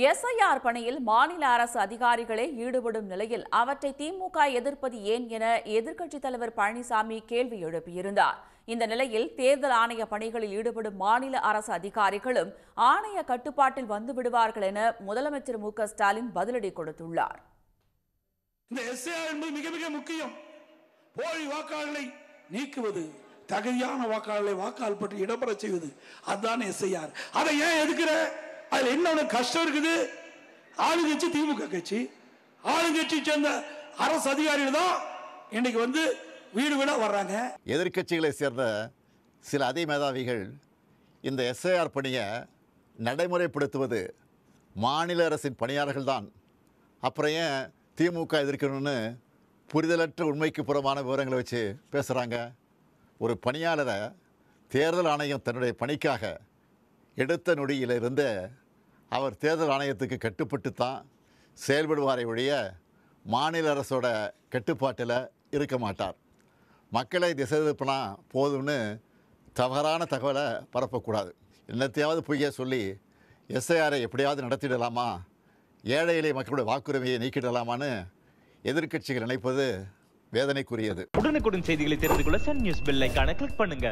SIR பணியில் மாநில அரசு அதிகாரிகளே ஈடுபடும் நிலையில் அவற்றை திமுக எதிர்ப்பது ஏன் என எதிர்க்கட்சித் தலைவர் பழனிசாமி கேள்வி எழுப்பியிருந்தார். இந்த நிலையில் தேர்தல் ஆணைய பணிகளில் ஈடுபடும் மாநில அரசு அதிகாரிகளும் ஆணைய கட்டுப்பாட்டில் வந்துவிடுவார்கள் என முதலமைச்சர் மு.க.ஸ்டாலின் பதிலடி கொடுத்துள்ளார். இந்த எஸ்ஐஆர் என்பது மிக மிக முக்கியம். போலி வாக்காளர்களை நீக்குவது, தகுதியான வாக்காளர்களை வாக்காளர் பற்றி இடம்பெற செய்வது, அதுதான் எஸ்ஐஆர். அதை ஏன் எதுக்குற? அதுல என்ன கஷ்டம் இருக்குது? ஆளுங்கட்சி திமுக கட்சி, ஆளுங்கட்சி சேர்ந்த அரசு அதிகாரிகள் தான் இன்னைக்கு வீடு வீடா வர்றாங்க. எதிர்க்கட்சிகளை சேர்ந்த சில அதிமேதாவிகள் இந்த எஸ்ஐஆர் பணியை நடைமுறைப்படுத்துவது மாநில அரசின் பணியாளர்கள் தான், அப்புறம் ஏன் திமுக எதிர்க்கணும்னு புரிதலற்ற உண்மைக்கு புறமான விவரங்களை வச்சு பேசுகிறாங்க. ஒரு பணியாளரை தேர்தல் ஆணையம் தன்னுடைய பணிக்காக எடுத்த நொடியிலிருந்து அவர் தேர்தல் ஆணையத்துக்கு கட்டுப்பட்டு தான் செயல்படுவாரை ஒழிய மாநில அரசோட கட்டுப்பாட்டில் இருக்க மாட்டார். மக்களை திசை திருப்பினா போதும்னு தவறான தகவலை பரப்பக்கூடாது. என்னத்தையாவது பொய்ய சொல்லி எஸ்ஐஆரை எப்படியாவது நடத்திடலாமா, ஏழை எளிய மக்களுடைய வாக்குரிமையை நீக்கிடலாமான்னு எதிர்க்கட்சிகள் நினைப்பது வேதனைக்குரியது. உடனுக்குடன் செய்திகளை தெரிந்து கொள்ள சன் நியூஸ் பெல் ஐகானை கிளிக் பண்ணுங்க.